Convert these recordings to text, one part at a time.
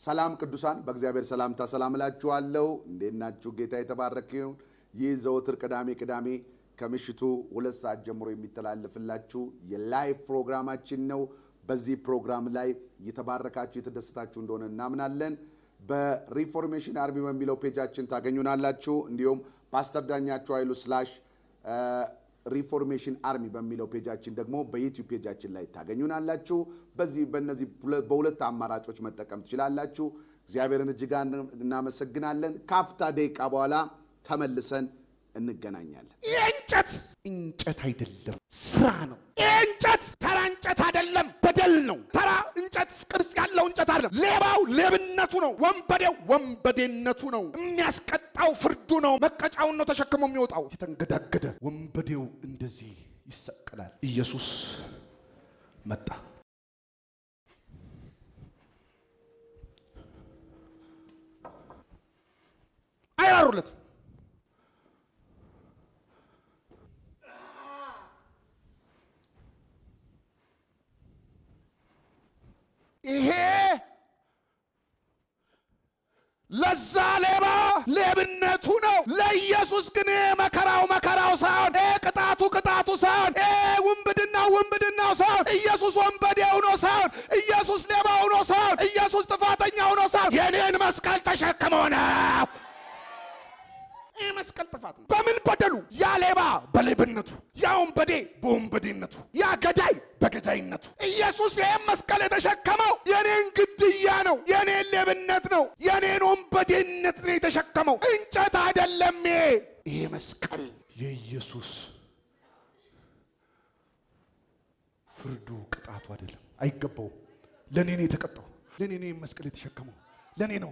ሰላም ቅዱሳን በእግዚአብሔር ሰላምታ ሰላም እላችኋለሁ። እንዴት ናችሁ? ጌታ የተባረከ ይሁን። ይህ ዘወትር ቅዳሜ ከምሽቱ 2 ሰዓት ጀምሮ የሚተላለፍላችሁ የላይቭ ፕሮግራማችን ነው። በዚህ ፕሮግራም ላይ የተባረካችሁ የተደሰታችሁ እንደሆነ እናምናለን። በሪፎርሜሽን አርሚ በሚለው ፔጃችን ታገኙናላችሁ። እንዲሁም ፓስተር ዳኛቸው ኃይሉ ሪፎርሜሽን አርሚ በሚለው ፔጃችን ደግሞ በዩቲዩብ ፔጃችን ላይ ታገኙናላችሁ። በእነዚህ በሁለት አማራጮች መጠቀም ትችላላችሁ። እግዚአብሔርን እጅግ እናመሰግናለን። ካፍታ ደቂቃ በኋላ ተመልሰን እንገናኛለን። እንጨት አይደለም፣ ስራ ነው። እንጨት ተራ እንጨት አይደለም፣ በደል ነው። ተራ እንጨት ቅርጽ ያለው እንጨት አይደለም። ሌባው ሌብነቱ ነው፣ ወንበዴው ወንበዴነቱ ነው። የሚያስቀጣው ፍርዱ ነው። መቀጫውን ነው ተሸክሞ የሚወጣው። የተንገዳገደ ወንበዴው እንደዚህ ይሰቀላል። ኢየሱስ መጣ። አይራሩለት። ይሄ ለዛ ሌባ ሌብነቱ ነው። ለኢየሱስ ግን መከራው ሳይሆን ቅጣቱ ሳይሆን ውንብድናው ሳይሆን ኢየሱስ ወንበዴ ሆኖ ሳይሆን ኢየሱስ ሌባ ሆኖ ሳይሆን ኢየሱስ ጥፋተኛ ሆኖ ሳይሆን የኔን መስቀል ተሸክሞ ነው። ይህ መስቀል ጥፋት ነው። በምን በደሉ? ያ ሌባ በሌብነቱ፣ ያ ወንበዴ በወንበዴነቱ፣ ያ ገዳይ በገዳይነቱ። ኢየሱስ ይህም መስቀል የተሸከመው የኔን ግድያ ነው፣ የኔን ሌብነት ነው፣ የኔን ወንበዴነት ነው የተሸከመው። እንጨት አይደለም። ይሄ መስቀል የኢየሱስ ፍርዱ ቅጣቱ አይደለም፣ አይገባውም። ለኔ ነው የተቀጣው፣ ለኔ ነው መስቀል የተሸከመው፣ ለኔ ነው።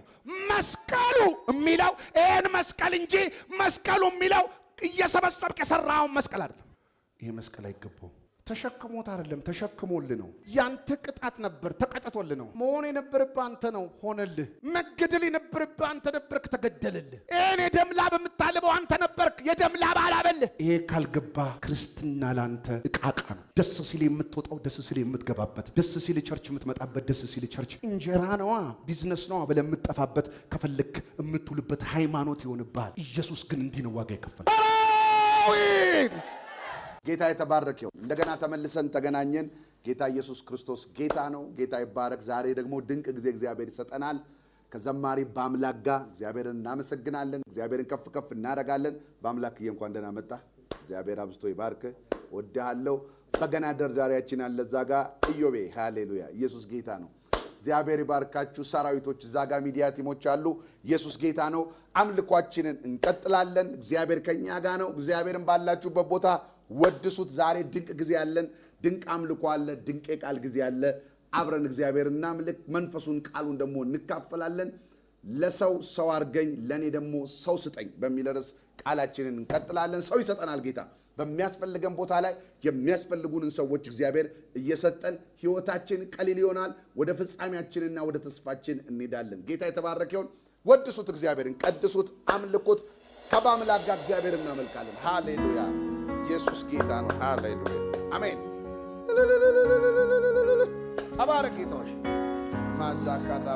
መስቀሉ የሚለው ይሄን መስቀል እንጂ መስቀሉ የሚለው እየሰበሰብክ የሰራውን መስቀል አይደለም። ይሄ መስቀል አይገባውም። ተሸክሞት አይደለም፣ ተሸክሞልህ ነው። ያንተ ቅጣት ነበር፣ ተቀጥቶልህ ነው። መሆን የነበረብህ አንተ ነው፣ ሆነልህ። መገደል የነበረብህ አንተ ነበርክ፣ ተገደለልህ። እኔ ደም ላብ የምታልበው አንተ ነበርክ፣ የደም ላብ አላበልህ። ይሄ ካልገባ ክርስትና ላንተ ዕቃቃ ነው። ደስ ሲል የምትወጣው፣ ደስ ሲል የምትገባበት፣ ደስ ሲል ቸርች የምትመጣበት፣ ደስ ሲል ቸርች እንጀራ ነዋ፣ ቢዝነስ ነዋ ብለህ የምትጠፋበት፣ ከፈለክ የምትውልበት ሃይማኖት ይሆንብሃል። ኢየሱስ ግን እንዲህ ነው ዋጋ የከፈለው። ጌታ የተባረከ ይሁን። እንደገና ተመልሰን ተገናኘን። ጌታ ኢየሱስ ክርስቶስ ጌታ ነው። ጌታ ይባረክ። ዛሬ ደግሞ ድንቅ ጊዜ እግዚአብሔር ይሰጠናል። ከዘማሪ በአምላክ ጋር እግዚአብሔርን እናመሰግናለን። እግዚአብሔርን ከፍ እናደርጋለን። በአምላክዬ እንኳን ደህና መጣ። እግዚአብሔር አብዝቶ ይባርክ። ወድሃለሁ። በገና ደርዳሪያችን አለ እዛ ጋር ኢዮቤ። ሃሌሉያ። ኢየሱስ ጌታ ነው። እግዚአብሔር ይባርካችሁ። ሰራዊቶች እዛ ጋር ሚዲያ ቲሞች አሉ። ኢየሱስ ጌታ ነው። አምልኳችንን እንቀጥላለን። እግዚአብሔር ከኛ ጋር ነው። እግዚአብሔርን ባላችሁበት ቦታ ወድሱት። ዛሬ ድንቅ ጊዜ ያለን፣ ድንቅ አምልኮ አለ፣ ድንቅ የቃል ጊዜ አለ። አብረን እግዚአብሔር እናምልክ። መንፈሱን ቃሉን ደግሞ እንካፈላለን። ለሰው ሰው አርገኝ፣ ለኔ ደግሞ ሰው ስጠኝ በሚል ርዕስ ቃላችንን እንቀጥላለን። ሰው ይሰጠናል ጌታ። በሚያስፈልገን ቦታ ላይ የሚያስፈልጉንን ሰዎች እግዚአብሔር እየሰጠን ህይወታችን ቀሊል ይሆናል። ወደ ፍጻሜያችንና ወደ ተስፋችን እንሄዳለን። ጌታ የተባረከ ይሁን። ወድሱት፣ እግዚአብሔርን ቀድሱት፣ አምልኩት። ከበአምላክ ጋር እግዚአብሔር እናመልካለን። ሃሌሉያ። ኢየሱስ ጌታ ነው። ሃሌሉያ አሜን። ተባረክ ጌታሽ ማዛካራ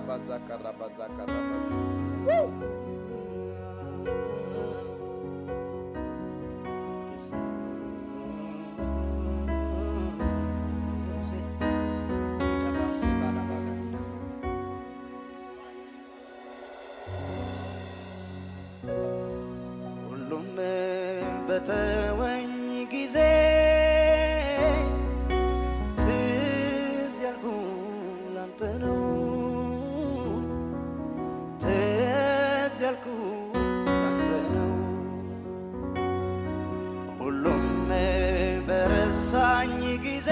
ሁሉም በተወኝ ጊዜ ትዝ ያልኩህ ላንተ ነው። ትዝ ያልኩህ ላንተ ነው። ሁሉም በረሳኝ ጊዜ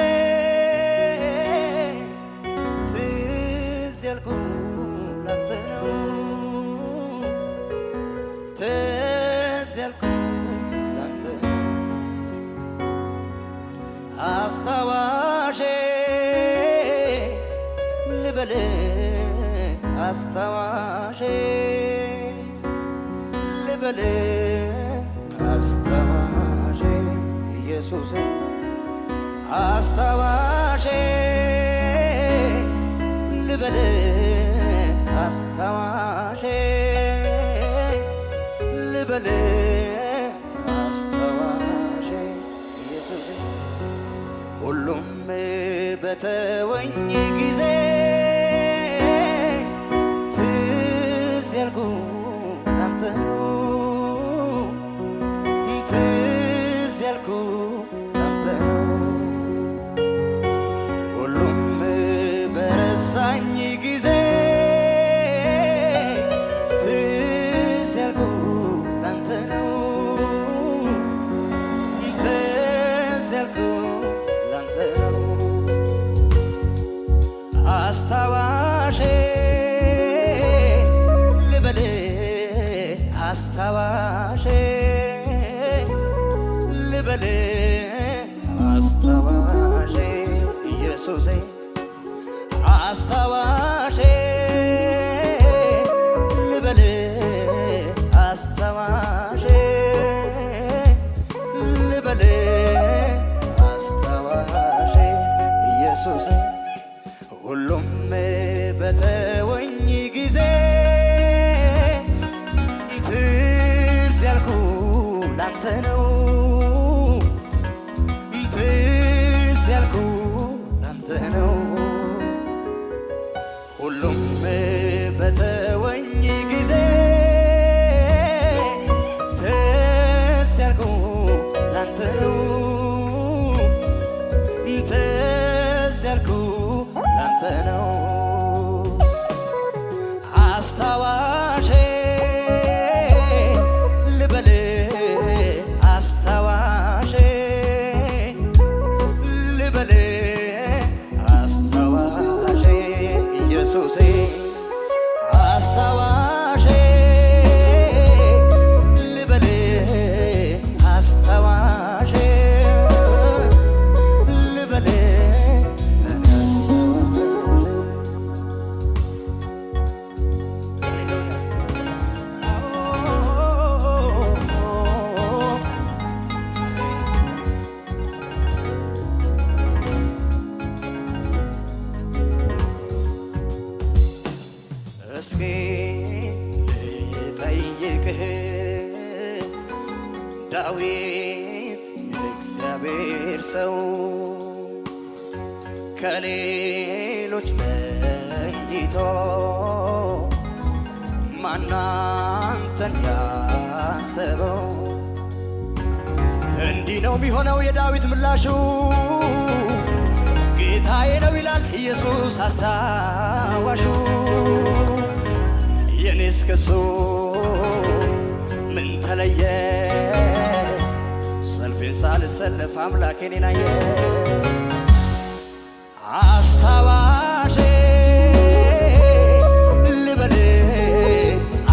ትዝ ያልኩህ ላንተ ነው። ትዝ ያልኩህ አስታዋሼ ልበል አስታዋሼ ልበል አስታዋሼ ኢየሱስ አስታዋሼ ልበል አስታዋሼ ልበል አስታዋሼ ኢየሱስ ሁሉም በተወኝ ጊዜ ትዝ ያልኩት ላንተ ነው ትዝ ያልኩት ላንተ ነው ሁሉም በረሳኝ ጊዜ ትዝ ያልኩት ላንተ ነው ትዝ ያልኩት ላንተ ነው አስታዋሼ ልበል አስታዋሼ ልበል አስታዋሼ ኢየሱሴ አስታዋሼ ልበል አስታዋሼ ልበል አስታዋሼ ኢየሱሴ ሁሉም በተወኝ ጊዜ ትዝ ያልኩት ላንተ ነው ትዝ ያልኩት ላንተ ነው ሁሉም በተወኝ ጊዜ ትዝ ያልኩት ላንተ ነው ትዝ ያልኩት ላንተ ነው አስታዋሼ ልበል አስታዋሼ ልበል አስታዋሼ ኢየሱሴ አስታዋሼ ልበል አስታዋሼ ልበል እስኪ ልጠይቅህ ዳዊት የእግዚአብሔር ሰው ከሌሎች ለይቶ ማን አንተን ያሰበው እንዲህ ነው የሚሆነው የዳዊት ምላሹ ጌታዬ ነው ይላል ኢየሱስ አስታዋሹ የኔስ ከሱ ምን ተለየ ሰልፌን ሳልሰለፍ አምላኬን ናየ አስታዋሼ ልበል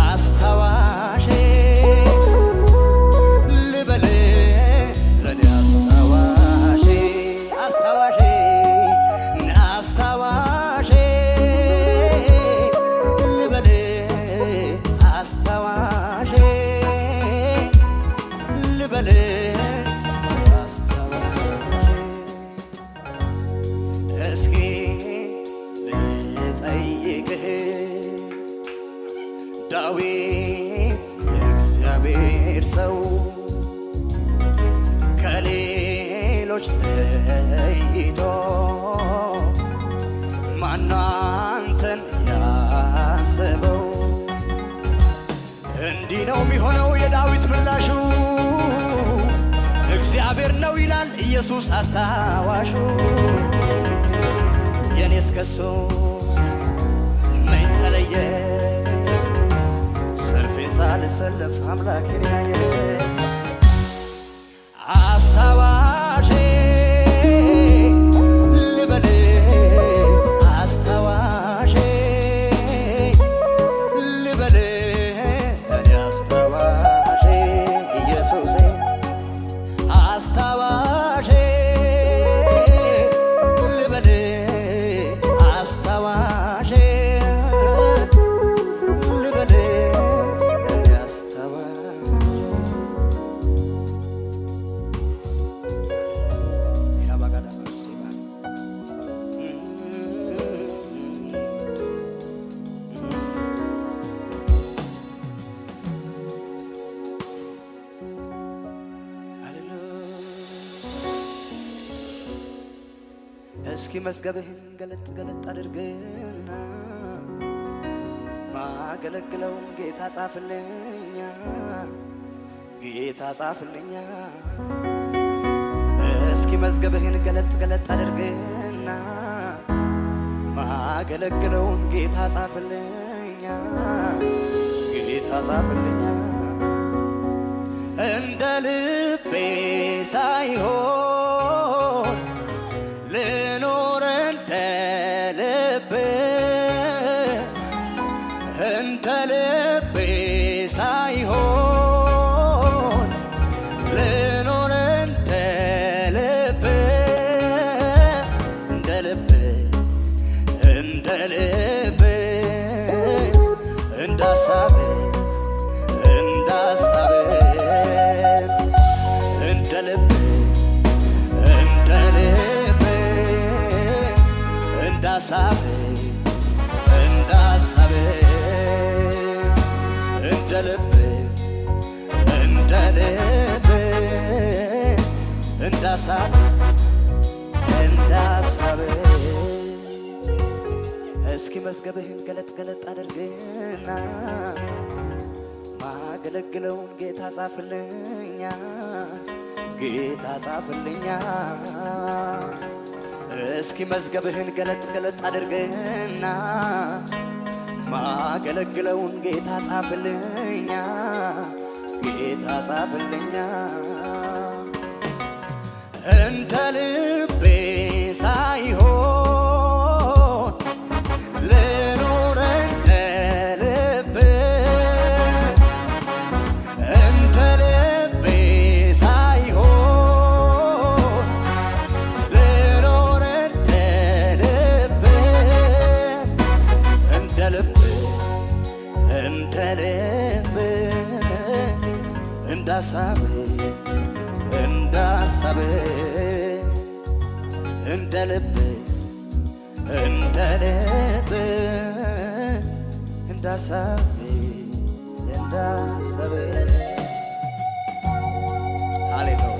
አስታዋሼ ልበል ለኔ አስታዋሼ አስታዋሼ አስታዋሼ ልበል አስታዋሼ ልበል እስኪ ልጠይቅህ ዳዊት የእግዚአብሔር ሰው ከሌሎች ለይቶ ማን አንተን ያሰበው እንዲህ ነው የሚሆነው የዳዊት ምላሹ እግዚአብሔር ነው ይላል ኢየሱስ አስታዋሹ የኔስ ከሱ ምን ተለየ ሰልፌን ሳልሰለፍ አምላኬን ያየ አስታዋሼ ልበል አስታዋሼ ልበል እኔ አስታዋሼ ኢየሱሴ አስታዋሼ ልበል አስታዋሼ እስኪ መዝገብህን ገለጥ ገለጥ አድርግና ማገለግለው ጌታ ጻፍልኛ ጌታ ጻፍልኛ እስኪ መዝገብህን ገለጥ ገለጥ አድርግና ማገለግለውን ጌታ ጻፍልኛ ጌታ ጻፍልኛ እንደ ልቤ ሳይሆን ልኖር እንደ ልቤ እንደ ልቤ ሳይሆን ልኖር እንደ ልቤ እንደ ልቤ እንደ ልቤ እንደ ሐሳቤ እንደ ሐሳቤ እንደ ልቤ እንደ ልቤ እንደ ሐሳቤ እንደ ሐሳቤ እንደ ልቤ እንደ ልቤ እንደ ሐሳቤ እንደ ሐሳቤ እስኪ መዝገብህን ገለጥ ገለጥ አድርግና ማገለግለውን ጌታ ጻፍልኛ ጌታ ጻፍልኛ እስኪ መዝገብህን ገለጥ ገለጥ አድርግና ማገለግለውን ጌታ ጻፍልኛ ጌታ ጻፍልኛ እንደ ልቤ ሳይሆን ልኖር እንደ ልቤ እንደ ልቤ ሳይሆን ልኖር እንደ ልቤ እንደ ልቤ እንደ ልቤ እንደ ሐሳቤ እንደ ሐሳቤ እንደ ልቤ እንደ ልቤ እንደ ሐሳቤ እንደ ሐሳቤ ሃሌሉያ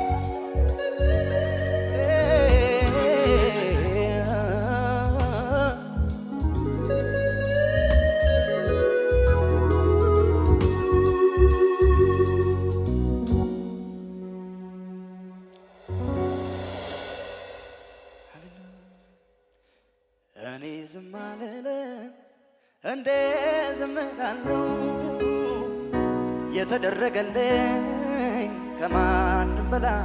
እኔ ዝም አልልም እንደ ዝም እላለሁ የተደረገልኝ ከማንም በላይ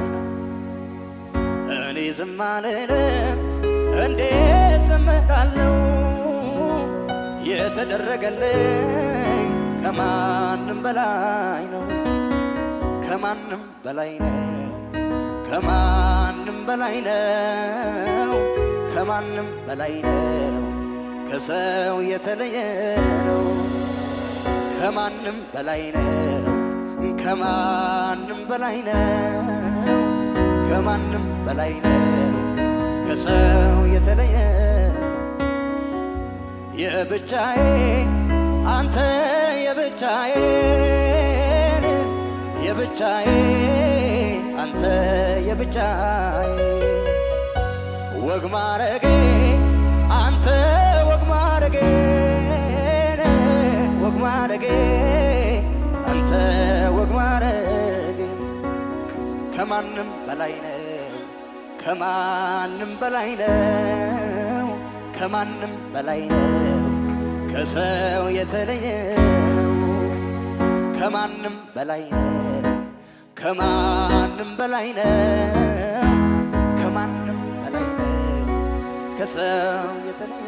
ነው። እኔ ዝም አልልም እንደ ዝም እላለሁ የተደረገልኝ ከማንም በላይ ነው። ከማንም በላይ ነው። ከማንም በላይ ነው። ከማንም በላይ ነው። ከሰው የተለየ ነው። ከማንም በላይ ነው። ከማንም በላይ ነው። ከማንም በላይ ነው። ከሰው የተለየ የብቻዬ አንተ የብቻዬ የብቻዬ አንተ የብቻዬ ወግ ማረጌ አንተ ወግ ማረጌ ወግ ማረጌ አንተ ወግ ማረጌ ከማንም በላይ ነው። ከማንም በላይ ነው። ከማንም በላይ ነው። ከሰው የተለየ ነው። ከማንም በላይ ነው። ከማንም በላይ ነው። ከማንም በላይ ነው። ከሰው የተለየ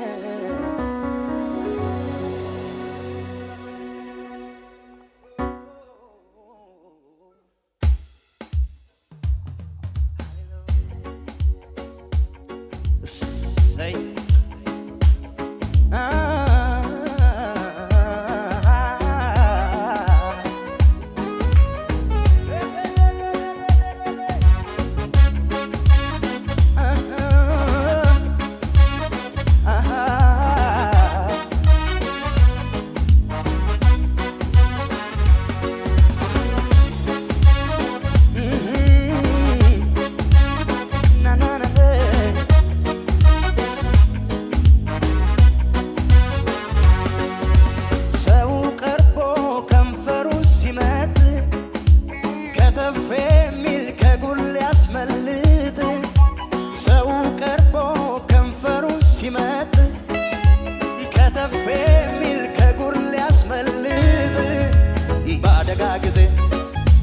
እሰይ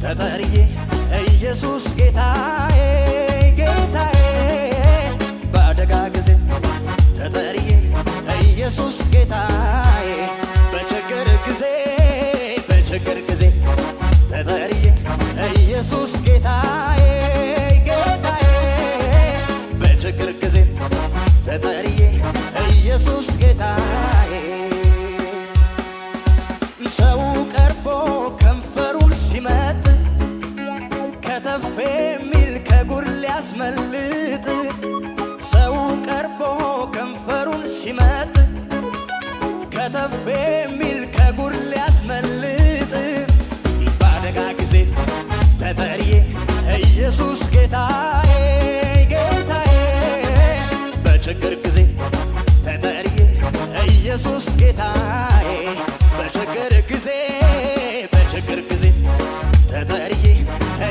ተጠርዬ ኢየሱስ ጌታዬ ጌታዬ በአደጋ ጊዜ ተጠርዬ ኢየሱስ ጌታዬ በችግር ጊዜ ተጠርዬ ኢየሱስ ጌታዬ ጌታዬ በችግር ጊዜ ተጠርዬ ኢየሱስ ጌታዬ ሰው ቀርቦ ከንፈሩን ሲመጥ ከተፍ የሚል ከጉር ሊያስመልጥ ሰው ቀርቦ ከንፈሩን ሲመጥ ከተፍ የሚል ከጉር ሊያስመልጥ በአደጋ ጊዜ ተጠርዬ ኢየሱስ ጌታዬ ጌታዬ በችግር ጊዜ ተጠርዬ ኢየሱስ ጌታዬ በችግር ጊዜ ተጠርዬ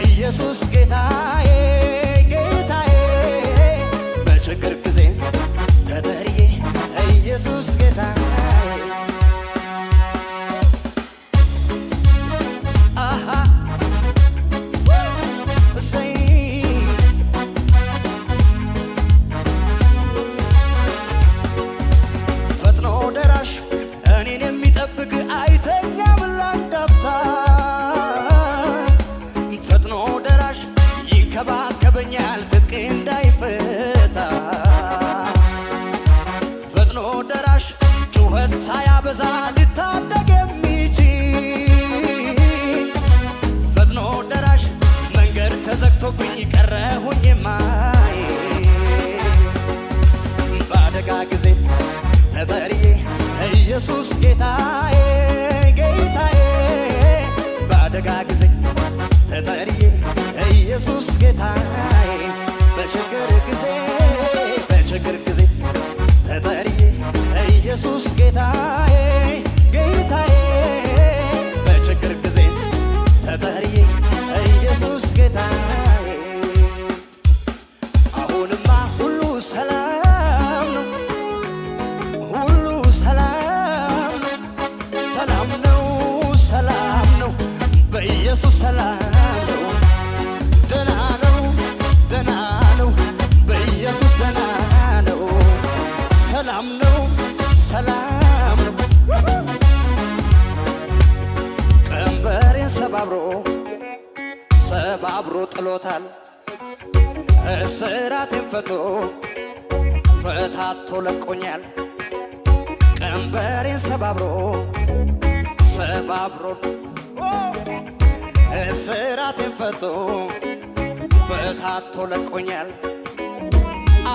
ኢየሱስ ጌታዬ ጌታዬ በችግር ጊዜ ተጠርዬ ኢየሱስ ጌታዬ አሃ እሰይ ፈጥኖ ደራሽ እኔን የሚጠብቅ አይተኛም ላንዳፍታ ፈጥኖ ደራሽ ይንከባከበኛል ትጥቄ እንዳይፈታ ፈጥኖ ደራሽ ጩኸት ሳያበዛ ሊታደግ የሚችል ፈጥኖ ደራሽ መንገድ ተዘግቶብኝ ቀረሁኝ የማይ በአደጋ ጊዜ ተጠርዬ ኢየሱስ ጌታዬ ጌታዬ በአደጋ ጊዜ ተጠርዬ ኢየሱስ ጌታዬ በችግር ጊዜ ተጠርዬ ኢየሱስ ጌታዬ ጌታዬ በችግር ጊዜ ተጠርዬ ኢየሱስ ጌታዬ አሁንማ ሁሉ ሰላም ነው ሰላም ነው በኢየሱስ ሰላም ነው ደህና ነው በኢየሱስ ደህና ነው ሰላም ነው ቀንበሬን ሰባብሮ ጥሎታል እስራቴን ፈታቶ ለቆኛል ቀንበሬን ሰባብሮ እስራቴን ፈታቶ ለቆኛል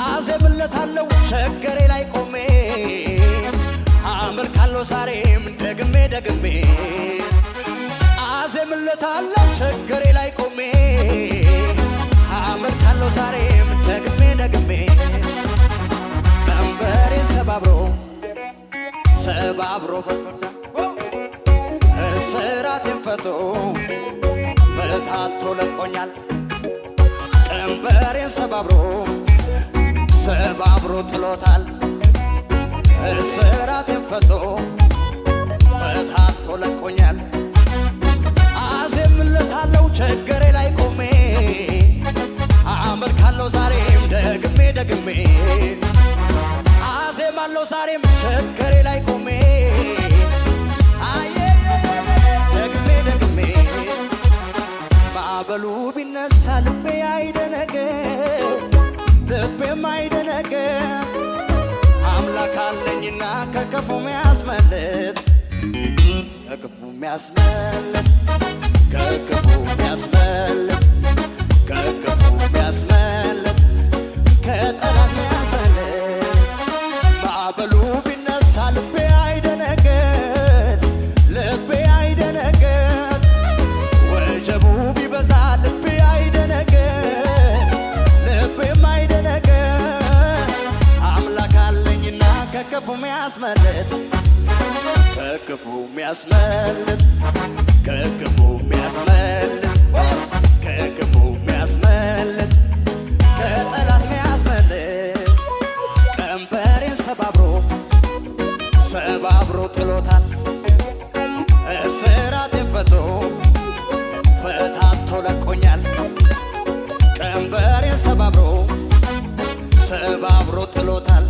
አዜምለታለሁ ቸገሬ ላይ ቆሜ አመልካለሁ ዛሬም ደግሜ አዜምለታለሁ ቸገሬ ላይ ቆሜ አመልካለሁ ዛሬም ደግሜ ቀንበሬን ሰባብሮ እስራቴን ፈታቶ ለቆኛል ቀንበሬን ሰባብሮ ጥሎታል እስራቴን ፈታቶ ለቆኛል አዜምለታለሁ ቸገሬ ላይ ቆሜ አመልካለሁ ዛሬም ደግሜ አዜማለሁ ዛሬም ቸገሬ ላይ ቆሜ ደግሜ ማዕበሉ ቢነሳ ልቤ ልቤም አይደነቅ አምላክ አለኝና ከክፉ ሚያስመልጥ ከጠላት ሚያስመልጥ ማዕበሉ ቢነሳ ልቤ አይደነቅ ወጀቡ ቢበዛ ልቤ ልቤም አይደነቅ አምላክ አለኝና ከክፉ ሚያስመልጥ ከጠላት ሚያስመልጥ ቀንበሬን ሰባብሮ ጥሎታል እስራቴን ፈታቶ ለቆኛል ቀንበሬን ሰባብሮ ጥሎታል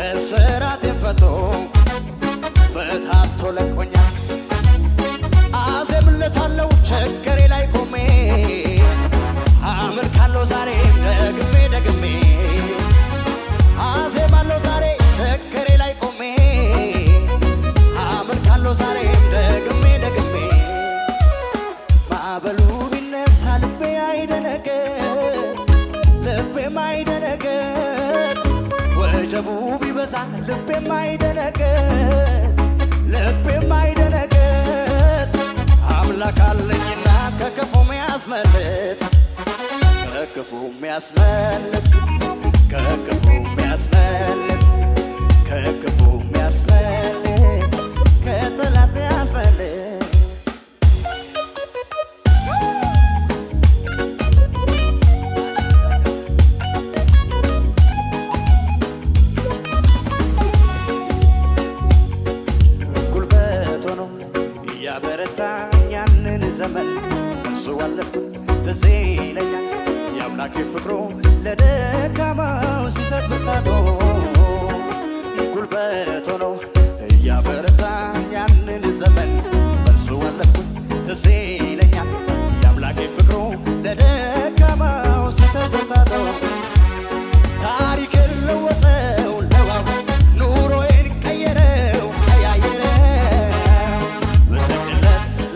እስራቴን ፈታቶ ለቆኛል አዜምለታለሁ ችግሬ ላይ ቆሜ አመልካለሁ ዛሬ ደግሜ አዜማለሁ ዛሬ ችግሬ ላይ ቆሜ አመልካለሁ ዛሬ ደግሜ ማዕበሉ ቢነሳ ልቤ አይደነግጥ ወጀቡ ቢበዛ ልቤ አይደነግጥ አምላክ አለኝና ከክፉ የሚያስመልጥ ከጠላት ያስመልጥ ያበረታኛንን ዘመን እሱ አለፍኩት ትዝ ይለኛል የአምላኬ ፍቅሩ ለደካማው ሲሰጥ ብርታቶ ጉልበት ሆኖ ያበረታኛንን ዘመን እሱ አለፍኩት ትዝ ይለኛል የአምላኬ ፍቅሩ ለደካማው ሲሰጥ ብርታቶ ታሪክ ለወጠው ለዋው ኑሮዬን ቀየረው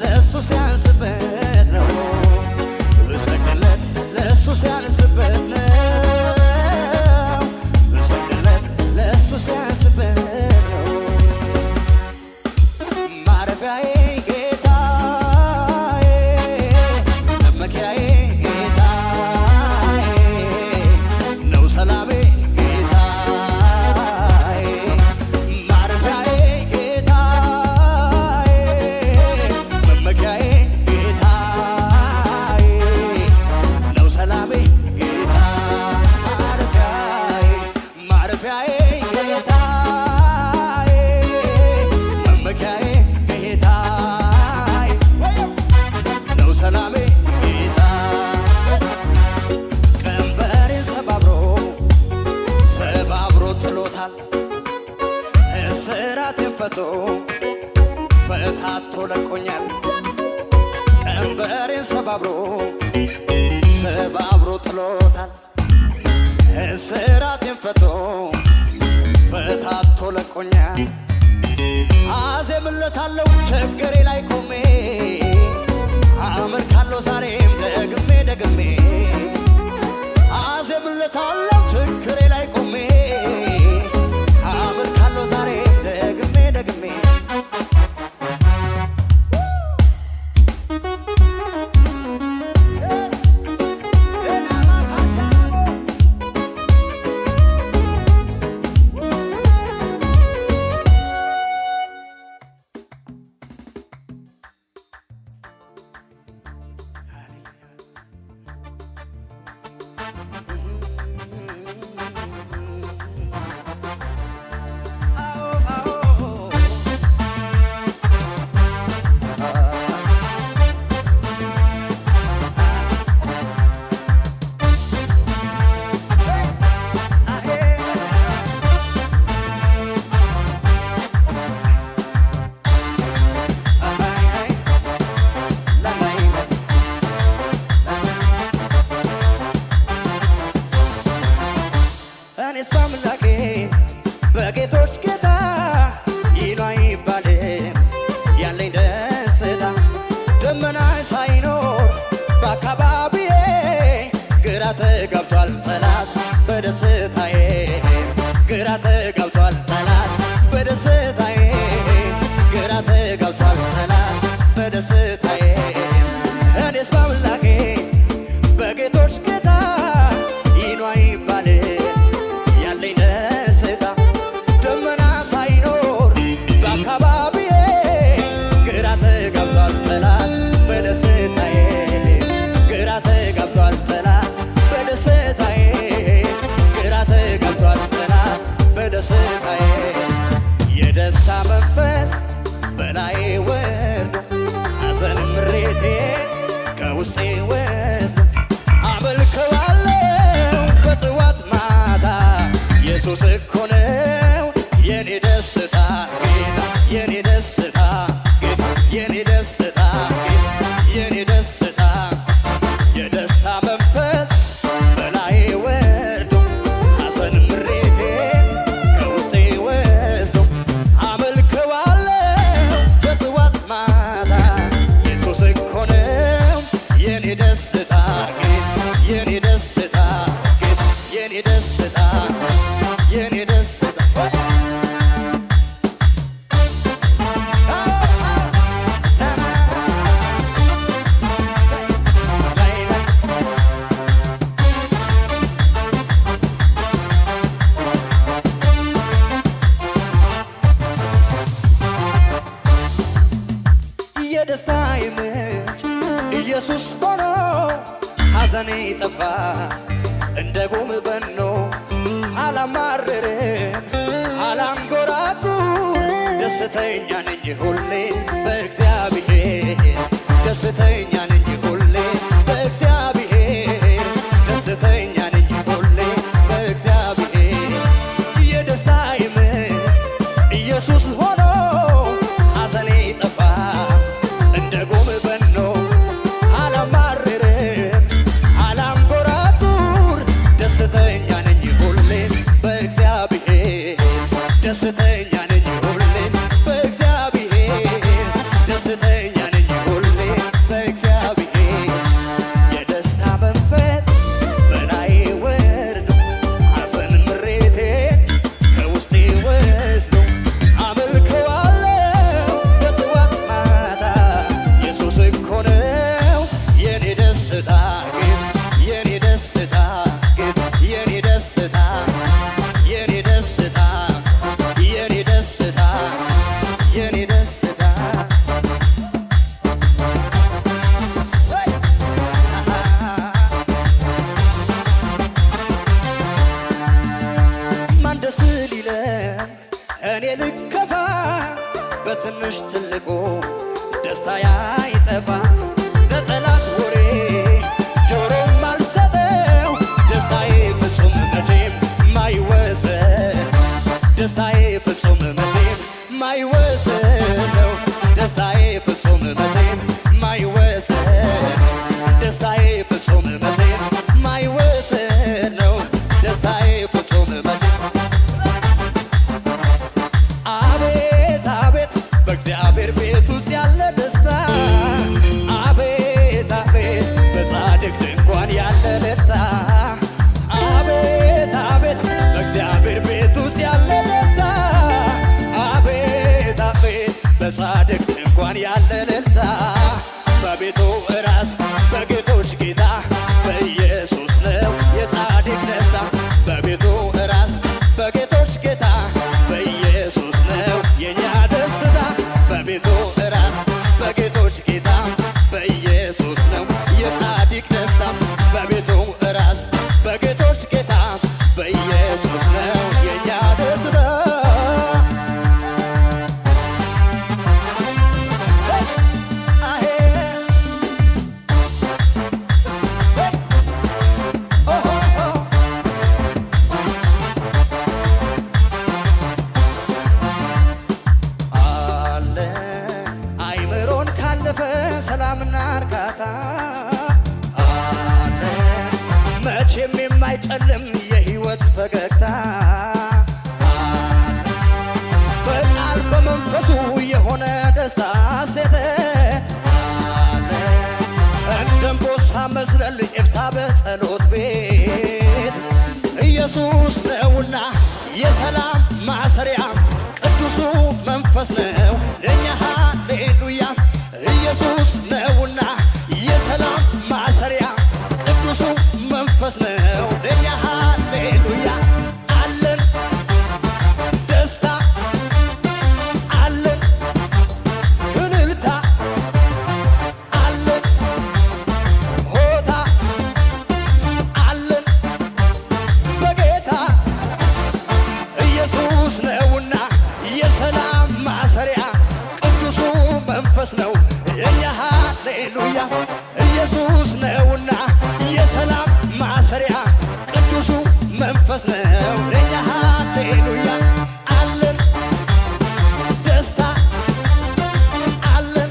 ለሱ ሲያንስበት ነው ብሰግድለት ለሱ ሲያንስበት ነው ብሰግድለት ለሱ ሲያንስበት ነው ማረፊያዬ ጌታዬ መመኪያዬ ጌታዬ ነው ሰላሜ ጌታዬ ማረፊያዬ እስራቴን ፈታቶ ለቆኛል ቀንበሬን ሰባብሮ ጥሎታል እስራቴን ፈታቶ ለቆኛል አዜምለታለሁ ችግሬ ላይ ቆሜ አመልካለሁ ዛሬም ደግሜ አዜምለታለሁ ችግሬ ላይ ቆሜ አመልካለሁ ዛሬ ደግሜ እኔስ በአምላኬ በጌቶች ጌታ ይሏ ይባልም ያለኝ ደስታ ደመና ሳይኖር በአካባቢዬ ግራ ተጋብቷል ጠላት በደስታዬ ግራ ተጋብቷል ጠላት በደስታዬ ግራ ተጋብቷል ጠላት በደስታዬ እኔስ በአምላኬ በጌቶች ጌታ ይሏ ይባልም በአካባቢዬ ግራ ተጋብቷል ጠላት በደስታዬ ግራ ተጋብቷል ጠላት በደስታዬ ግራ ተጋብቷል የደስታዬ ምንጭ ኢየሱስ ሆኖ ሐዘኔ ጠፋ እንደ ጉም በኖ አላማርርም አላንጎራጉር ደስተኛ ነኝ ሁሌ በእግዚአብሔር ደስተኛ ነኝ ሁሌ በእግዚአብሔር ደስተኛ ነኝ ሁሌ በእግዚአብሔር የደስታዬ ምንጭ ኢየሱስ ሆኖ ሐዘኔ ጠፋ እንደ ጉም በኖ አላማርርም አላንጎራጉር ደስተኛ ነኝ ሁሌ በእግዚአብሔር ደስተኛ ነኝ ሁሌ በእግዚአብሔር ደስተኛ ነኝ ሁሌ በእግዚአብሔር የደስታ መንፈስ በላዬ ወርዶ ሐዘን ምሬቴን ከውስጤ ወስዶ አመልከዋለሁ በጠዋት ማታ ኢየሱስ እኮ ነው የኔ ደስታ የኔ ደስታ የኔ ደስታ የኔ ደስታ የኔ ደስታ የኔ ደስታ ማን ደስ ሊለን እኔ ልከፋ በትንሽ ትልቁ ደስታ ያይጠፋ ለጠላት ወሬ ጆሮም አልሰጠው ደስታዬ ፍጹም መቼም ማይወሰን ደስታዬ ፍጹም መቼም ማይወሰን ነው ደስታዬ ፍጹም መቼም ማይወሰን ደስታዬ ፍጹም መቼም ማይወሰን ነው ደስታዬ ፍጹም መቼም አቤት አቤት በእግዚአብሔር ቤት ውስጥ ያለ ደስታ አቤት አቤት በጻድቅ ድንኳን ያለ ደስታ አቤት አቤት በእግዚአብሔር ቤት ውስጥ ያለ ደስታ አቤት አቤት በጻድቅ ድንኳን ያለ ደስታ በቤቱ ራስ በጌቶች ጌታ በኢየሱስ ነው የጻድቅ ደስታ በቤቱ ራስ በጌቶች ጌታ በኢየሱስ ነው የኛ ደስታ በቤቱ ራስ በጌቶች ጌታ በኢየሱስ ነው የጻድቅ ደስታ በቤቱ ራስ በጌቶች ጌታ በኢየሱስ ነው የኛ ደስታ አለ አይምሮን ካለፈ ሰላምና እርካታ አለ መቼም የማይጨልም የሕይወት ፈገግታ አለ በቃል በመንፈሱ የሆነ ደስታ ሴተ አለ እንደ አንበሳ መዝለል ይፍታ በጸሎት ቤት ኢየሱስ ነውና የሰላም ማሰሪያ ቅዱሱ መንፈስ ነው ለኛ ሃሌሉያ ኢየሱስ ነውና የሰላም ማሰሪያ ቅዱሱ መንፈስ ነው ለኛ ሃሌሉያ አለን ደስታ አለን እልልታ አለን ሆታ አለን በጌታ ኢየሱስ ነውና የሰላም ማሰሪያ ቅዱሱ መንፈስ ነው የኛ ሃሌሉያ ኢየሱስ ነውና የሰላም ማሰሪያ ቅዱሱ መንፈስ ነው ለኛ ሃሌሉያ አለን ደስታ አለን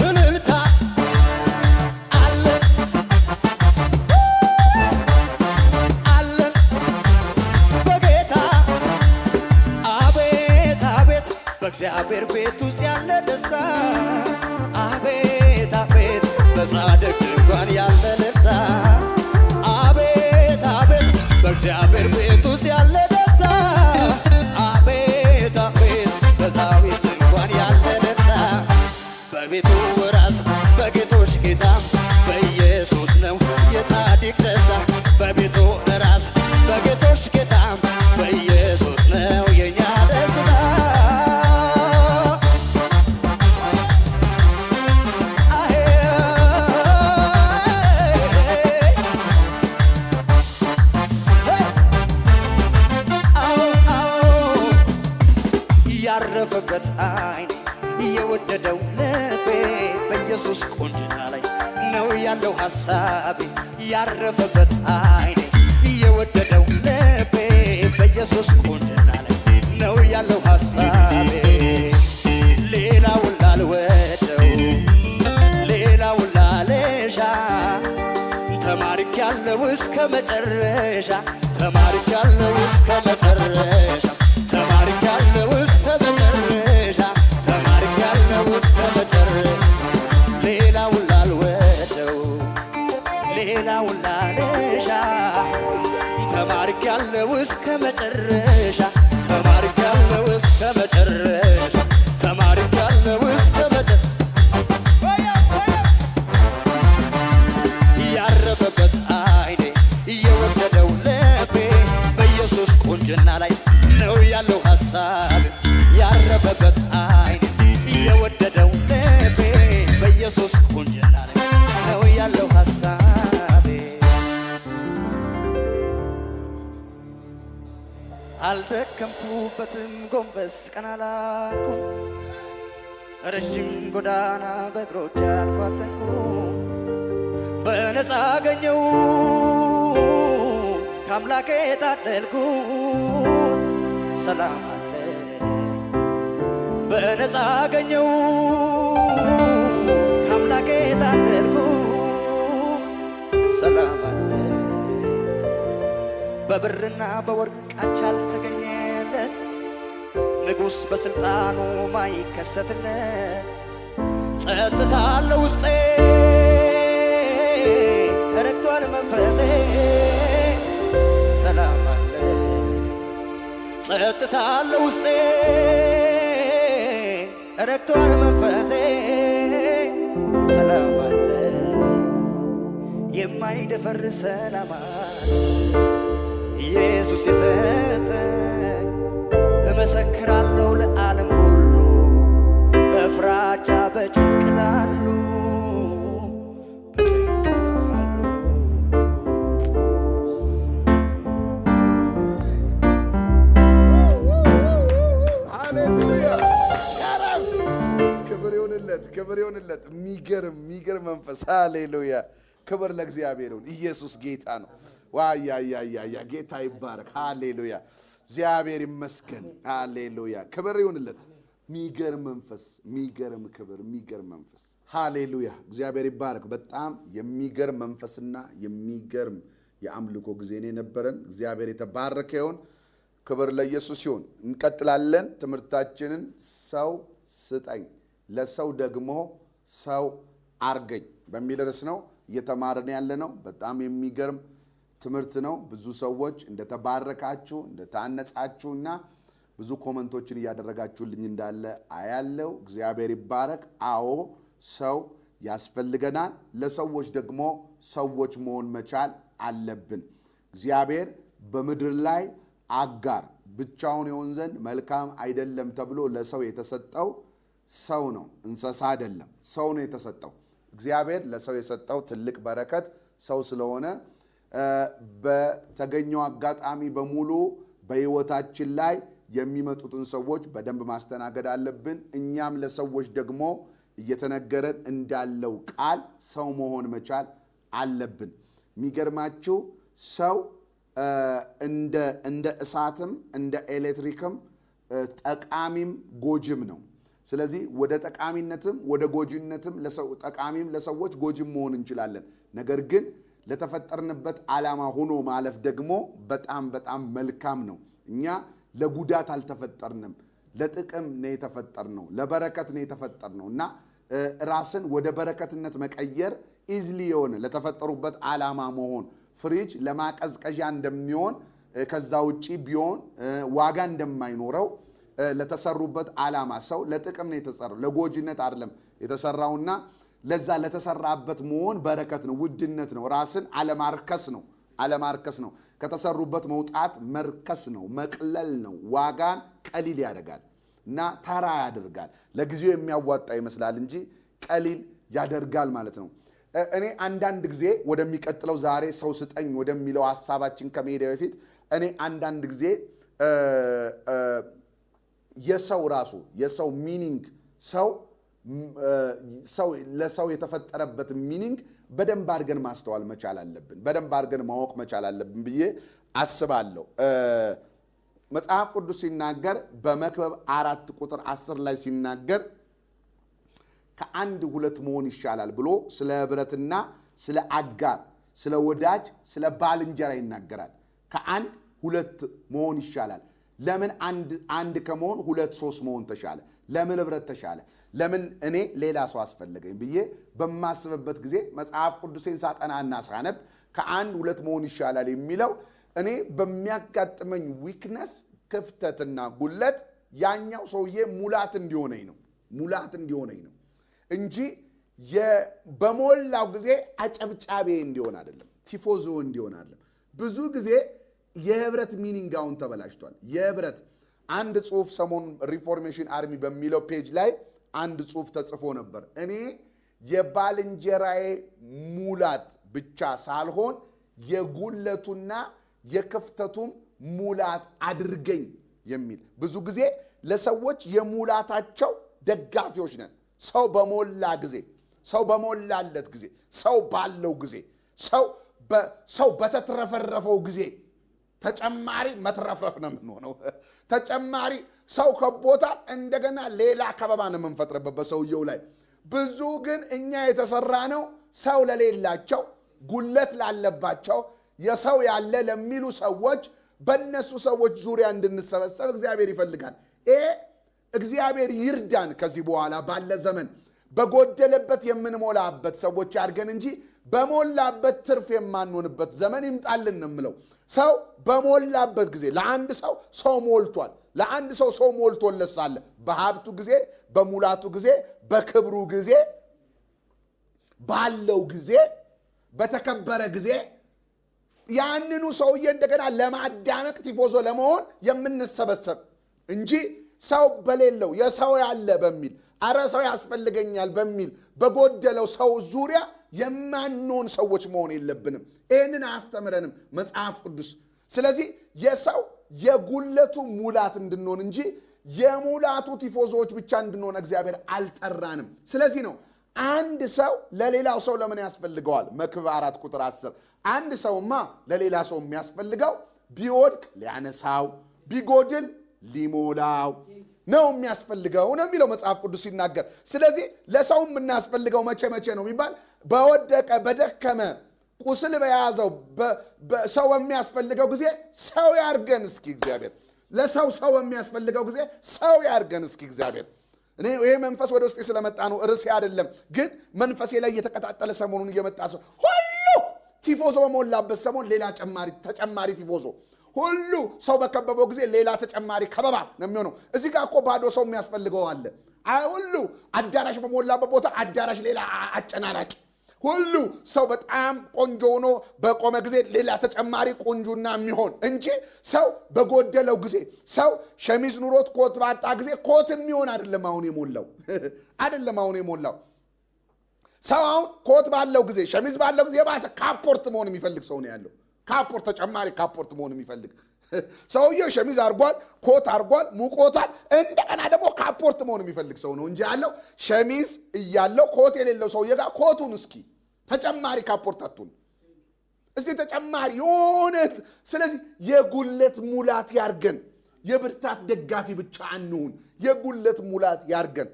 እልልታ አለን አለን በጌታ አቤት አቤት በእግዚአብሔር ቤት ውስጥ ያለ ደስታ አቤት አቤት በጻድቅ ድንኳን ያለ ደስታ አቤት አቤት በእግዚአብሔር ቤት ውስጥ ያለ ደስታ አቤት አቤት በዳዊት ድንኳን ያለ ደስታ በቤቱ ራስ በጌቶች ጌታ በኢየሱስ ነው የጻድቅ ደስታ በቤቱ ራስ በጌቶች ጌታ በኢየሱስ ነው የኛ ደስታ የወደደው ልቤ በኢየሱስ ቁንጅና ላይ ነው ያለው ሐሳቤ ያረፈበት አይኔ የወደደው ልቤ በኢየሱስ ቁንጅና ላይ ነው ያለው ሐሳቤ ሌላውን ላልወደው ሌላውን ላልሻ ተማርኬያለሁ እስከ መጨረሻ ተማርኬያለሁ እስከ መጨረሻ ተማርኬያለሁ እስከ መጨረሻ ተማርኬያለሁ እስከ መጨረሻ ሌላውን ላልወደው ሌላውን ላልሻ ተማርኬያለሁ እስከ መጨረሻ ተማርኬያለሁ እስከ መጨረሻ ተማርኬያለሁ እስከ መጨረሻ ያረፈበት አይኔ የወደደው ልቤ በኢየሱስ ቁንጅና ላይ ነው ያለው ሐሳብ ያረፈበት አይኔ የወደደው ልቤ በኢየሱስ ቁንጅና ላይ ነው ያለው ሐሳቤ አልደከምኩበትም ጎንበስ ቀና አላልኩም ረጅም ጎዳና በእግሮቼ አልኳተንኩም በነፃ አገኘሁት ከአምላኬ ታደልኩት ሰላም አለ በነፃ አገኘሁት ከአምላኬ ታደልኩት ሰላም አለ በብርና በወርቅ አንቺ አልተገኘለት ንጉሥ በስልጣኑ ማይከሰትለት ጸጥታ አለ ውስጤ ረክቷል መንፈሴ ሰላም አለ ጸጥታ አለ ውስጤ ረክቷል መንፈሴ ሰላም አለ የማይደፈር ሰላም አለ ኢየሱስ የሰጠኝ እመሰክራለሁ ለዓለም ሁሉ በፍራቻ በጭንቅ ላሉ ክብር ይሁንለት የሚገርም መንፈስ ሃሌሉያ ክብር ለእግዚአብሔር ይሁን ኢየሱስ ጌታ ነው ዋያ ጌታ ይባረክ ሃሌሉያ እግዚአብሔር ይመስገን ሃሌሉያ ክብር ይሁንለት የሚገርም መንፈስ የሚገርም ክብር የሚገርም መንፈስ ሃሌሉያ እግዚአብሔር ይባረክ በጣም የሚገርም መንፈስና የሚገርም የአምልኮ ጊዜ ነበረን እግዚአብሔር የተባረከ ይሁን ክብር ለኢየሱስ ይሁን እንቀጥላለን ትምህርታችንን ሰው ስጠኝ ለሰው ደግሞ ሰው አርገኝ በሚል ርዕስ ነው እየተማርን ያለነው በጣም የሚገርም ትምህርት ነው ብዙ ሰዎች እንደተባረካችሁ እንደታነጻችሁና ብዙ ኮሜንቶችን ያደረጋችሁልኝ እንዳለ አያለው እግዚአብሔር ይባረክ አዎ ሰው ያስፈልገናል ለሰዎች ደግሞ ሰዎች መሆን መቻል አለብን እግዚአብሔር በምድር ላይ አጋር ብቻውን ይሆን ዘንድ መልካም አይደለም ተብሎ ለሰው የተሰጠው ሰው ነው እንስሳ አይደለም ሰው ነው የተሰጠው እግዚአብሔር ለሰው የሰጠው ትልቅ በረከት ሰው ስለሆነ በተገኘው አጋጣሚ በሙሉ በህይወታችን ላይ የሚመጡትን ሰዎች በደንብ ማስተናገድ አለብን እኛም ለሰዎች ደግሞ እየተነገረን እንዳለው ቃል ሰው መሆን መቻል አለብን የሚገርማችሁ ሰው እንደ እሳትም እንደ ኤሌክትሪክም ጠቃሚም ጎጅም ነው ስለዚህ ወደ ጠቃሚነትም ወደ ጎጂነትም ለሰው ጠቃሚም ለሰዎች ጎጂም መሆን እንችላለን ነገር ግን ለተፈጠርንበት ዓላማ ሆኖ ማለፍ ደግሞ በጣም መልካም ነው እኛ ለጉዳት አልተፈጠርንም ለጥቅም ነው የተፈጠርነው ለበረከት ነው የተፈጠርነውና ራስን ወደ በረከትነት መቀየር ኢዝሊ የሆነ ለተፈጠሩበት ዓላማ መሆን ፍሪጅ ለማቀዝቀዣ እንደሚሆን ከዛ ውጪ ቢሆን ዋጋ እንደማይኖረው ለተሰሩበት ዓላማ ሰው ለጥቅም ነው የተሰራው ለጎጂነት አይደለም የተሰራውና ለዛ ለተሰራበት መሆን በረከት ነው ውድነት ነው ራስን አለማርከስ ነው ከተሰሩበት መውጣት መርከስ ነው መቅለል ነው ዋጋን ቀሊል ያደርጋል እና ተራ ያደርጋል ለጊዜው የሚያዋጣ ይመስላል እንጂ ቀሊል ያደርጋል ማለት ነው እኔ አንዳንድ ጊዜ ወደሚቀጥለው ዛሬ ሰው ስጠኝ ወደሚለው ሐሳባችን ከመሄድ በፊት እኔ አንዳንድ ጊዜ የሰው ሚኒንግ ሰው ለሰው የተፈጠረበት ሚኒንግ በደንብ አድርገን ማስተዋል መቻል አለብን። በደንብ አድርገን ማወቅ መቻል አለብን ብዬ አስባለሁ። መጽሐፍ ቅዱስ ሲናገር በመክብብ 4 ቁጥር 10 ላይ ሲናገር ከአንድ ሁለት መሆን ይሻላል ብሎ ስለ ህብረትና ስለ አጋር፣ ስለ ወዳጅ፣ ስለ ባልንጀራ ይናገራል። ከአንድ ሁለት መሆን ይሻላል። ለምን አንድ ከመሆን ሁለት ሶስት መሆን ተሻለ? ለምን ህብረት ተሻለ? ለምን እኔ ሌላ ሰው አስፈልገኝ ብዬ በማስብበት ጊዜ መጽሐፍ ቅዱሴን ሳጠናና ሳነብ ከአንድ ሁለት መሆን ይሻላል የሚለው እኔ በሚያጋጥመኝ ዊክነስ ክፍተትና ጉለት ያኛው ሰውዬ ሙላት እንዲሆነኝ ነው እንጂ በሞላው ጊዜ አጨብጫቤ እንዲሆን አይደለም፣ ቲፎዞ እንዲሆን አይደለም። ብዙ ጊዜ የህብረት ሚኒንጋውን ተበላሽቷል። የህብረት አንድ ጽሑፍ ሰሞን ሪፎርሜሽን አርሚ በሚለው ፔጅ ላይ አንድ ጽሑፍ ተጽፎ ነበር። እኔ የባልንጀራዬ ሙላት ብቻ ሳልሆን የጉለቱና የክፍተቱም ሙላት አድርገኝ የሚል። ብዙ ጊዜ ለሰዎች የሙላታቸው ደጋፊዎች ነን። ሰው በሞላ ጊዜ፣ ሰው በሞላለት ጊዜ፣ ሰው ባለው ጊዜ፣ ሰው በተትረፈረፈው ጊዜ ተጨማሪ መትረፍረፍ ነው የምንሆነው። ተጨማሪ ሰው ከቦታል፣ እንደገና ሌላ ከበባ ነው የምንፈጥረበት በሰውየው ላይ። ብዙ ግን እኛ የተሰራ ነው ሰው ለሌላቸው፣ ጉለት ላለባቸው፣ የሰው ያለ ለሚሉ ሰዎች በእነሱ ሰዎች ዙሪያ እንድንሰበሰብ እግዚአብሔር ይፈልጋል። እግዚአብሔር ይርዳን። ከዚህ በኋላ ባለ ዘመን በጎደለበት የምንሞላበት ሰዎች ያድርገን እንጂ በሞላበት ትርፍ የማንሆንበት ዘመን ይምጣልን ነው የምለው። ሰው በሞላበት ጊዜ ለአንድ ሰው ሞልቷል። ለአንድ ሰው ሞልቶለት ሳለ በሀብቱ ጊዜ፣ በሙላቱ ጊዜ፣ በክብሩ ጊዜ፣ ባለው ጊዜ፣ በተከበረ ጊዜ ያንኑ ሰውዬ እንደገና ለማዳመቅ ቲፎዞ ለመሆን የምንሰበሰብ እንጂ ሰው በሌለው የሰው ያለ በሚል አረ ሰው ያስፈልገኛል በሚል በጎደለው ሰው ዙሪያ የማንሆን ሰዎች መሆን የለብንም። ይህንን አያስተምረንም መጽሐፍ ቅዱስ። ስለዚህ የሰው የጉለቱ ሙላት እንድንሆን እንጂ የሙላቱ ቲፎዞዎች ብቻ እንድንሆን እግዚአብሔር አልጠራንም። ስለዚህ ነው አንድ ሰው ለሌላው ሰው ለምን ያስፈልገዋል? መክብብ 4 ቁጥር 10 አንድ ሰውማ ለሌላ ሰው የሚያስፈልገው ቢወድቅ ሊያነሳው፣ ቢጎድል ሊሞላው ነው የሚያስፈልገው ነው የሚለው መጽሐፍ ቅዱስ ሲናገር። ስለዚህ ለሰው የምናስፈልገው መቼ ነው የሚባል በወደቀ በደከመ ቁስል በያዘው ሰው የሚያስፈልገው ጊዜ ሰው ያርገን እስኪ እግዚአብሔር። ለሰው የሚያስፈልገው ጊዜ ሰው ያርገን እስኪ እግዚአብሔር። እኔ ይሄ መንፈስ ወደ ውስጤ ስለመጣ ነው፣ ርዕሴ አይደለም። ግን መንፈሴ ላይ እየተቀጣጠለ ሰሞኑን እየመጣ ሰው ሁሉ ቲፎዞ በሞላበት ሰሞን ሌላ ተጨማሪ ቲፎዞ፣ ሁሉ ሰው በከበበው ጊዜ ሌላ ተጨማሪ ከበባ ነው የሚሆነው። እዚህ ጋር እኮ ባዶ ሰው የሚያስፈልገው አለ። ሁሉ አዳራሽ በሞላበት ቦታ አዳራሽ ሌላ አጨናናቂ፣ ሁሉ ሰው በጣም ቆንጆ ሆኖ በቆመ ጊዜ ሌላ ተጨማሪ ቆንጆና የሚሆን እንጂ ሰው በጎደለው ጊዜ፣ ሰው ሸሚዝ ኑሮት ኮት ባጣ ጊዜ ኮት የሚሆን አይደለም አሁን የሞላው ሰው አሁን ኮት ባለው ጊዜ፣ ሸሚዝ ባለው ጊዜ የባሰ ካፖርት መሆን የሚፈልግ ሰው ነው ያለው። ተጨማሪ ካፖርት መሆን የሚፈልግ ሰውየው ሸሚዝ አርጓል፣ ኮት አርጓል፣ ሙቆታል። እንደገና ደግሞ ካፖርት መሆን የሚፈልግ ሰው ነው እንጂ ያለው ሸሚዝ እያለው ኮት የሌለው ሰውዬ ጋር ኮቱን እስኪ ተጨማሪ ካፖርት አቱን እስቲ ተጨማሪ የሆነ። ስለዚህ የጉለት ሙላት ያርገን፣ የብርታት ደጋፊ ብቻ አንሁን። የጉለት ሙላት ያርገን።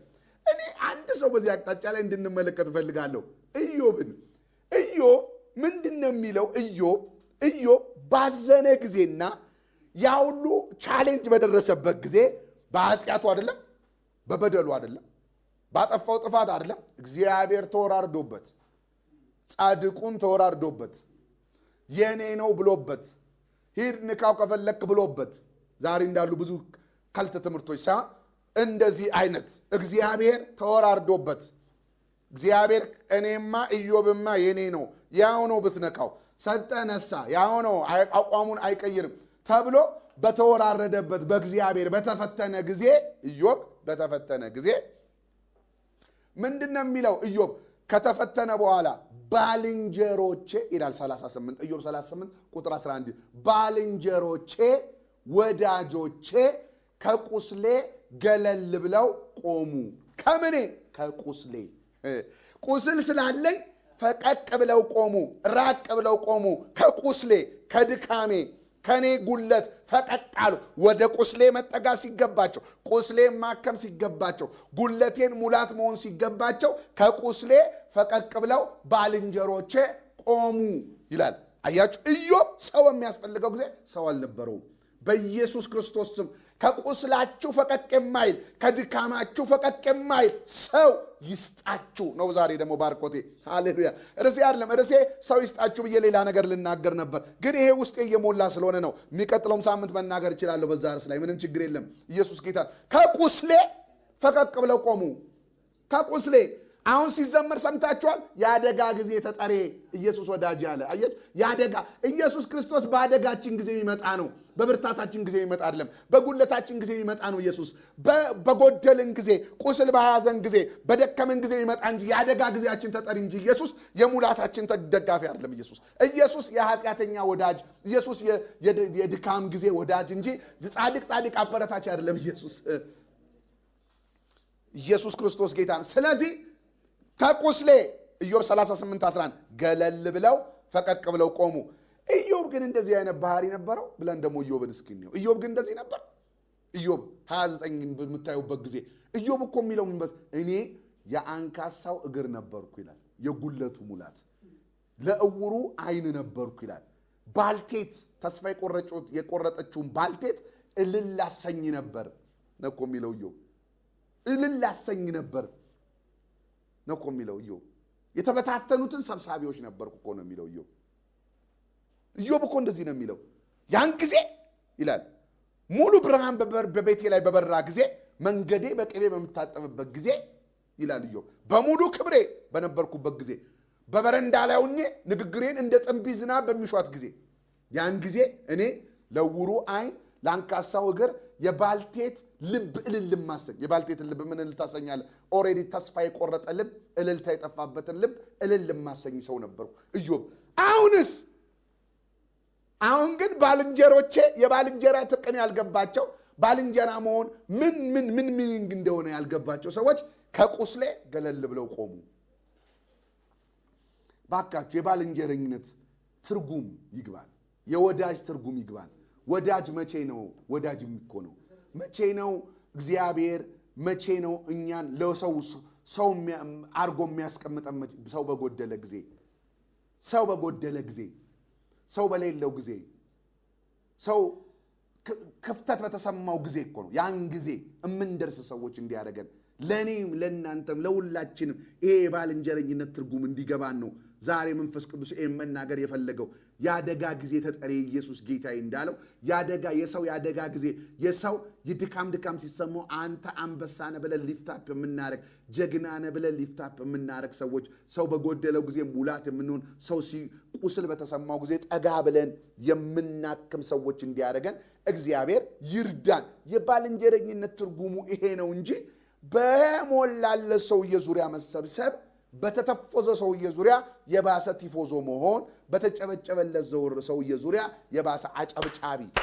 እኔ አንድ ሰው በዚህ አቅጣጫ ላይ እንድንመለከት እፈልጋለሁ። ኢዮብ ምንድን ነው የሚለው? ኢዮብ ባዘነ ጊዜና ያ ሁሉ ቻሌንጅ በደረሰበት ጊዜ በኃጢአቱ አይደለም፣ በበደሉ አይደለም፣ ባጠፋው ጥፋት አይደለም። እግዚአብሔር ተወራርዶበት፣ ጻድቁን ተወራርዶበት፣ የኔ ነው ብሎበት፣ ሂድ ንካው ከፈለክ ብሎበት፣ ዛሬ እንዳሉ ብዙ ከልት ትምህርቶች ሳይሆን እንደዚህ አይነት እግዚአብሔር ተወራርዶበት፣ እግዚአብሔር እኔማ ኢዮብማ የኔ ነው ያው ነው ብትነካው ሰጠ ነሳ ያው ነው አቋሙን አይቀይርም ተብሎ በተወራረደበት በእግዚአብሔር በተፈተነ ጊዜ ኢዮብ በተፈተነ ጊዜ ምንድነው የሚለው? ኢዮብ ከተፈተነ በኋላ ባልንጀሮቼ ይላል 38 ኢዮብ 38 ቁጥር 11 ባልንጀሮቼ ወዳጆቼ ከቁስሌ ገለል ብለው ቆሙ። ከምኔ? ከቁስሌ። ቁስል ስላለኝ ፈቀቅ ብለው ቆሙ፣ ራቅ ብለው ቆሙ። ከቁስሌ፣ ከድካሜ፣ ከኔ ጉለት ፈቀቅ አሉ። ወደ ቁስሌ መጠጋ ሲገባቸው፣ ቁስሌን ማከም ሲገባቸው፣ ጉለቴን ሙላት መሆን ሲገባቸው ከቁስሌ ፈቀቅ ብለው ባልንጀሮቼ ቆሙ ይላል። አያችሁ፣ ኢዮብ ሰው የሚያስፈልገው ጊዜ ሰው አልነበረውም። በኢየሱስ ክርስቶስ ስም ከቁስላችሁ ፈቀቅ የማይል ከድካማችሁ ፈቀቅ የማይል ሰው ይስጣችሁ ነው። ዛሬ ደግሞ ባርኮቴ ሃሌሉያ። ርዕሴ አይደለም፣ ርዕሴ ሰው ይስጣችሁ ብዬ ሌላ ነገር ልናገር ነበር፣ ግን ይሄ ውስጤ እየሞላ ስለሆነ ነው። የሚቀጥለውም ሳምንት መናገር እችላለሁ በዛ ርዕስ ላይ፣ ምንም ችግር የለም። ኢየሱስ ጌታ። ከቁስሌ ፈቀቅ ብለው ቆሙ። ከቁስሌ አሁን ሲዘመር ሰምታችኋል። የአደጋ ጊዜ ተጠሬ ኢየሱስ ወዳጅ ያለ አየት። የአደጋ ኢየሱስ ክርስቶስ በአደጋችን ጊዜ የሚመጣ ነው። በብርታታችን ጊዜ የሚመጣ አይደለም። በጉለታችን ጊዜ የሚመጣ ነው ኢየሱስ። በጎደልን ጊዜ፣ ቁስል በያዘን ጊዜ፣ በደከመን ጊዜ የሚመጣ እንጂ የአደጋ ጊዜያችን ተጠሪ እንጂ ኢየሱስ የሙላታችን ደጋፊ አይደለም። ኢየሱስ የኃጢአተኛ ወዳጅ፣ ኢየሱስ የድካም ጊዜ ወዳጅ እንጂ ጻድቅ አበረታች አይደለም። ኢየሱስ ክርስቶስ ጌታ ነው። ስለዚህ ከቁስሌ ኢዮብ 38:11 ገለል ብለው ፈቀቅ ብለው ቆሙ። ኢዮብ ግን እንደዚህ አይነት ባህሪ ነበረው ብለን ደግሞ ኢዮብን እስኪ ነው። ኢዮብ ግን እንደዚህ ነበር። ኢዮብ 29 በምታዩበት ጊዜ ኢዮብ እኮ የሚለው ምን በስ እኔ የአንካሳው እግር ነበርኩ ይላል። የጉለቱ ሙላት ለእውሩ አይን ነበርኩ ይላል። ባልቴት ተስፋ የቆረጠችውን ባልቴት እልል አሰኝ ነበር ነው እኮ የሚለው ኢዮብ። እልል አሰኝ ነበር ነው እኮ የሚለው ኢዮብ። የተበታተኑትን ሰብሳቢዎች ነበርኩ እኮ ነው የሚለው ኢዮብ። ኢዮብ እኮ እንደዚህ ነው የሚለው። ያን ጊዜ ይላል ሙሉ ብርሃን በቤቴ ላይ በበራ ጊዜ፣ መንገዴ በቅቤ በምታጠብበት ጊዜ ይላል ኢዮብ፣ በሙሉ ክብሬ በነበርኩበት ጊዜ፣ በበረንዳ ላይ ሆኜ ንግግሬን እንደ ጥንቢ ዝናብ በሚሿት ጊዜ፣ ያን ጊዜ እኔ ለዕውሩ አይን ለአንካሳው እግር የባልቴት ልብ እልል ማሰኝ። የባልቴትን ልብ ምን እልል ታሰኛለህ? ኦልሬዲ ተስፋ የቆረጠ ልብ፣ እልልታ የጠፋበትን ልብ እልል ማሰኝ ሰው ነበርኩ ኢዮብ። አሁን ግን ባልንጀሮቼ የባልንጀራ ጥቅም ያልገባቸው፣ ባልንጀራ መሆን ምን ሚኒንግ እንደሆነ ያልገባቸው ሰዎች ከቁስሌ ገለል ብለው ቆሙ። ባካችሁ የባልንጀረኝነት ትርጉም ይግባል። የወዳጅ ትርጉም ይግባል። ወዳጅ መቼ ነው ወዳጅ የሚሆነው? መቼ ነው እግዚአብሔር መቼ ነው እኛን ለሰው አርጎ የሚያስቀምጠን? ሰው በጎደለ ጊዜ፣ ሰው በሌለው ጊዜ፣ ሰው ክፍተት በተሰማው ጊዜ እኮ ነው። ያን ጊዜ የምንደርስ ሰዎች እንዲያደርገን ለእኔም ለእናንተም ለሁላችንም ይሄ የባልንጀረኝነት ትርጉም እንዲገባን ነው ዛሬ መንፈስ ቅዱስ ይሄን መናገር የፈለገው። የአደጋ ጊዜ ተጠሪ ኢየሱስ ጌታዬ እንዳለው የሰው የአደጋ ጊዜ የሰው ድካም ሲሰማው አንተ አንበሳ ነህ ብለን ሊፍታፕ የምናረግ ጀግና ነህ ብለን ሊፍታፕ የምናረግ ሰዎች፣ ሰው በጎደለው ጊዜ ሙላት የምንሆን ሰው ቁስል በተሰማው ጊዜ ጠጋ ብለን የምናክም ሰዎች እንዲያደርገን እግዚአብሔር ይርዳን። የባልንጀረኝነት ትርጉሙ ይሄ ነው እንጂ በሞላለ ሰውዬ ዙሪያ መሰብሰብ፣ በተተፎዘ ሰውዬ ዙሪያ የባሰ ቲፎዞ መሆን፣ በተጨበጨበለት ሰውዬ ዙሪያ የባሰ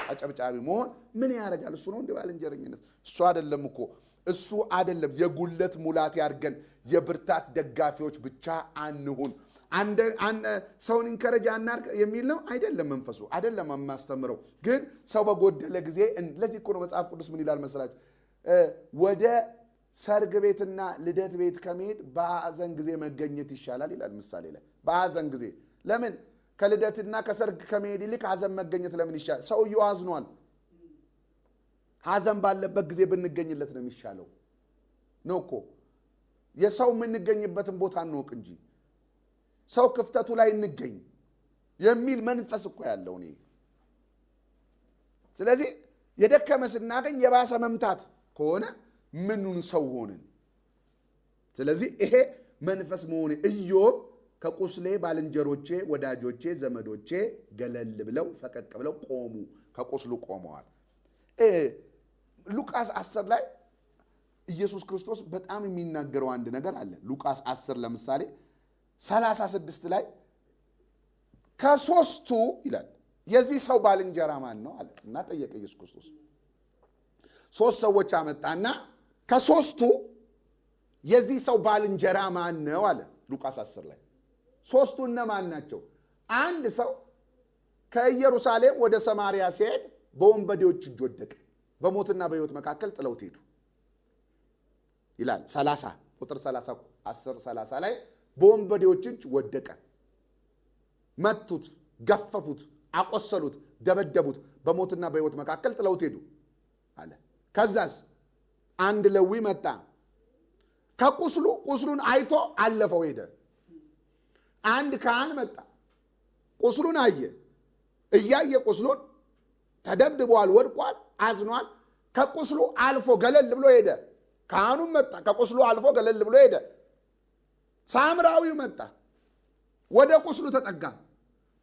አጨብጫቢ መሆን ምን ያደርጋል? እሱ ነው እንደ ባልንጀረኝነት። እሱ አይደለም እኮ እሱ አይደለም። የጉለት ሙላት ያድርገን። የብርታት ደጋፊዎች ብቻ አንሁን። ሰውን ኢንከረጅ አናርግ የሚል ነው አይደለም። መንፈሱ አይደለም የማስተምረው። ግን ሰው በጎደለ ጊዜ ለዚህ እኮ ነው መጽሐፍ ቅዱስ ምን ይላል መሰላችሁ? ወደ ሰርግ ቤትና ልደት ቤት ከመሄድ በሐዘን ጊዜ መገኘት ይሻላል ይላል ምሳሌ ላይ። በሐዘን ጊዜ ለምን? ከልደትና ከሰርግ ከመሄድ ይልቅ ሐዘን መገኘት ለምን ይሻላል? ሰውየው አዝኗል። ሐዘን ባለበት ጊዜ ብንገኝለት ነው የሚሻለው ነው እኮ። የሰው የምንገኝበትን ቦታ እንወቅ እንጂ ሰው ክፍተቱ ላይ እንገኝ የሚል መንፈስ እኮ ያለው እኔ። ስለዚህ የደከመ ስናገኝ የባሰ መምታት ከሆነ ምኑን ሰው ሆንን? ስለዚህ ይሄ መንፈስ መሆን ኢዮብ ከቁስሌ ባልንጀሮቼ፣ ወዳጆቼ፣ ዘመዶቼ ገለል ብለው ፈቀቅ ብለው ቆሙ። ከቁስሉ ቆመዋል። ሉቃስ 10 ላይ ኢየሱስ ክርስቶስ በጣም የሚናገረው አንድ ነገር አለ። ሉቃስ 10 ለምሳሌ 36 ላይ ከሶስቱ ይላል የዚህ ሰው ባልንጀራ ማን ነው አለ እና ጠየቀ ኢየሱስ ክርስቶስ። 3 ሰዎች አመጣና ከሶስቱ የዚህ ሰው ባልንጀራ ማን ነው አለ ሉቃስ 10 ላይ። ሶስቱ እነማን ናቸው? አንድ ሰው ከኢየሩሳሌም ወደ ሰማርያ ሲሄድ በወንበዴዎች እጅ ወደቀ፣ በሞትና በሕይወት መካከል ጥለውት ሄዱ ይላል 30 ቁጥር 30 10:30 ላይ በወንበዴዎች እጅ ወደቀ። መቱት፣ ገፈፉት፣ አቆሰሉት፣ ደበደቡት፣ በሞትና በሕይወት መካከል ጥለውት ሄዱ አለ። ከዛስ አንድ ሌዊ መጣ፣ ቁስሉን አይቶ አለፈው ሄደ። አንድ ካህን መጣ፣ ቁስሉን አየ፣ እያየ ቁስሉን ተደብድቧል፣ ወድቋል፣ አዝኗል። ከቁስሉ አልፎ ገለል ብሎ ሄደ። ካህኑም መጣ፣ ከቁስሉ አልፎ ገለል ብሎ ሄደ። ሳምራዊው መጣ፣ ወደ ቁስሉ ተጠጋ፣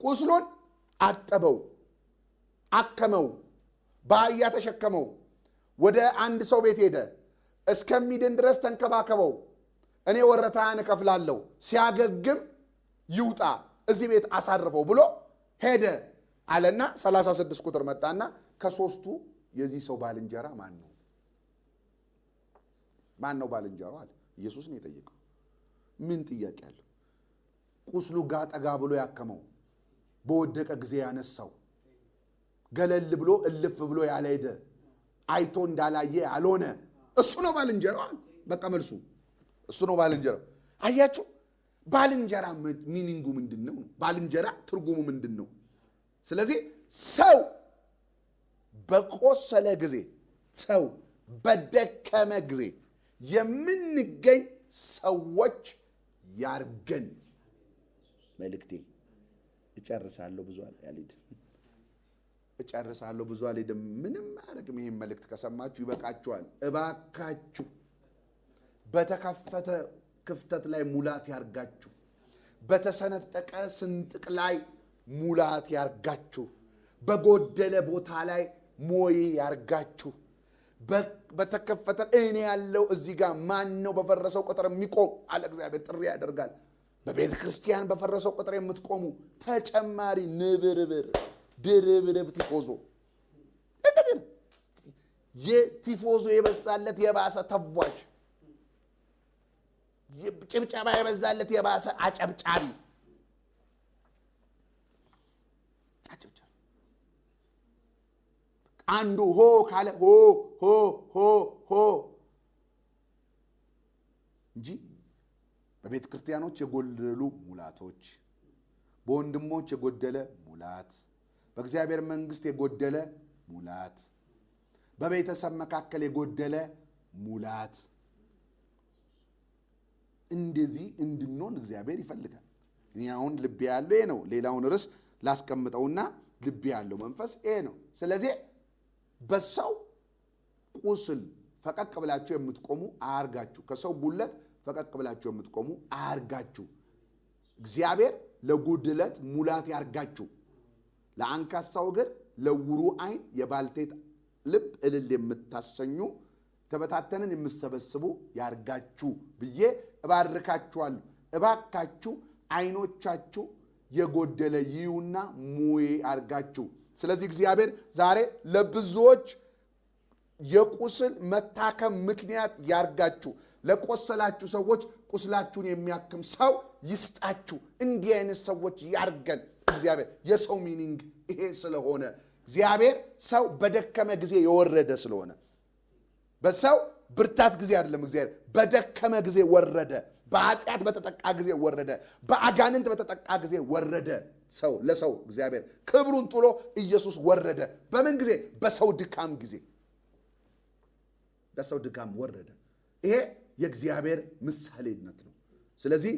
ቁስሉን አጠበው፣ አከመው፣ በአህያ ተሸከመው፣ ወደ አንድ ሰው ቤት ሄደ። እስከሚድን ድረስ ተንከባከበው፣ እኔ ወረታህን እከፍላለሁ፣ ሲያገግም ይውጣ፣ እዚህ ቤት አሳርፈው ብሎ ሄደ አለና 36 ቁጥር መጣና ከሶስቱ የዚህ ሰው ባልንጀራ ማን ነው? ማን ነው ባልንጀራው አለ። ኢየሱስ ነው የጠየቀው። ምን ጥያቄ አለው? ቁስሉ ጋር ጠጋ ብሎ ያከመው፣ በወደቀ ጊዜ ያነሳው፣ ገለል ብሎ እልፍ ብሎ ያልሄደ፣ አይቶ እንዳላየ ያልሆነ እሱ ነው ባልንጀራው። በቃ መልሱ እሱ ነው ባልንጀራው። አያችሁ፣ ባልንጀራ ሚኒንጉ ምንድነው? ባልንጀራ ትርጉሙ ምንድነው? ስለዚህ ሰው በቆሰለ ጊዜ፣ ሰው በደከመ ጊዜ የምንገኝ ሰዎች ያርገን። መልእክቴ እጨርሳለሁ፣ ብዙ አልሄድም። ምንም አረግም። ይሄን መልእክት ከሰማችሁ ይበቃችኋል። እባካችሁ በተከፈተ ክፍተት ላይ ሙላት ያርጋችሁ። በተሰነጠቀ ስንጥቅ ላይ ሙላት ያርጋችሁ። በጎደለ ቦታ ላይ ሞይ ያርጋችሁ። በተከፈተ እኔ ያለው እዚህ ጋር ማን ነው በፈረሰው ቁጥር የሚቆም አለ እግዚአብሔር ጥሪ ያደርጋል። በቤተ ክርስቲያን በፈረሰው ቁጥር የምትቆሙ ተጨማሪ ንብርብር ድርብርብ ቲፎዞ፣ እንደዚህ ነው። የቲፎዞ የበዛለት የባሰ ተቧዥ፣ ጭብጨባ የበዛለት የባሰ አጨብጫቢ። አንዱ ሆ ካለ ሆ ሆ ሆ ሆ እንጂ በቤተ ክርስቲያኖች የጎደሉ ሙላቶች፣ በወንድሞች የጎደለ ሙላት፣ በእግዚአብሔር መንግሥት የጎደለ ሙላት፣ በቤተሰብ መካከል የጎደለ ሙላት፣ እንደዚህ እንድንሆን እግዚአብሔር ይፈልጋል። እኔ አሁን ልቤ ያለው ይሄ ነው። ሌላውን ርዕስ ላስቀምጠውና ልቤ ያለው መንፈስ ይሄ ነው። ስለዚህ በሰው ቁስል ፈቀቅ ብላችሁ የምትቆሙ አያርጋችሁ። ከሰው ጉለት ፈቀቅ ብላችሁ የምትቆሙ አያርጋችሁ። እግዚአብሔር ለጉድለት ሙላት ያርጋችሁ። ለአንካሳው እግር፣ ለዕውሩ ዓይን፣ የባልቴት ልብ እልል የምታሰኙ ተበታተንን የምትሰበስቡ ያርጋችሁ ብዬ እባርካችኋለሁ። እባካችሁ ዓይኖቻችሁ የጎደለ ይዩና ሙይ አርጋችሁ። ስለዚህ እግዚአብሔር ዛሬ ለብዙዎች የቁስል መታከም ምክንያት ያርጋችሁ። ለቆሰላችሁ ሰዎች ቁስላችሁን የሚያክም ሰው ይስጣችሁ። እንዲህ አይነት ሰዎች ያርገን እግዚአብሔር። የሰው ሚኒንግ ይሄ ስለሆነ እግዚአብሔር ሰው በደከመ ጊዜ የወረደ ስለሆነ፣ በሰው ብርታት ጊዜ አይደለም። እግዚአብሔር በደከመ ጊዜ ወረደ። በኃጢአት በተጠቃ ጊዜ ወረደ። በአጋንንት በተጠቃ ጊዜ ወረደ። ሰው ለሰው እግዚአብሔር ክብሩን ጥሎ ኢየሱስ ወረደ። በምን ጊዜ? በሰው ድካም ጊዜ። በሰው ድካም ወረደ። ይሄ የእግዚአብሔር ምሳሌነት ነው። ስለዚህ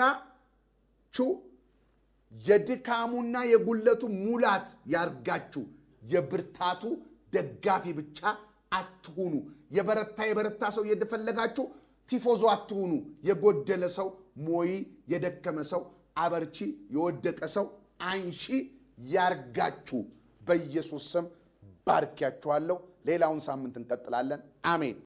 የባልንጀራችሁ የድካሙና የጉለቱ ሙላት ያርጋችሁ። የብርታቱ ደጋፊ ብቻ አትሁኑ። የበረታ ሰው እየፈለጋችሁ ቲፎዞ አትሁኑ። የጎደለ ሰው ሞይ፣ የደከመ ሰው አበርቺ፣ የወደቀ ሰው አንሺ ያርጋችሁ። በኢየሱስ ስም ባርኪያችኋለሁ። ሌላውን ሳምንት እንቀጥላለን። አሜን።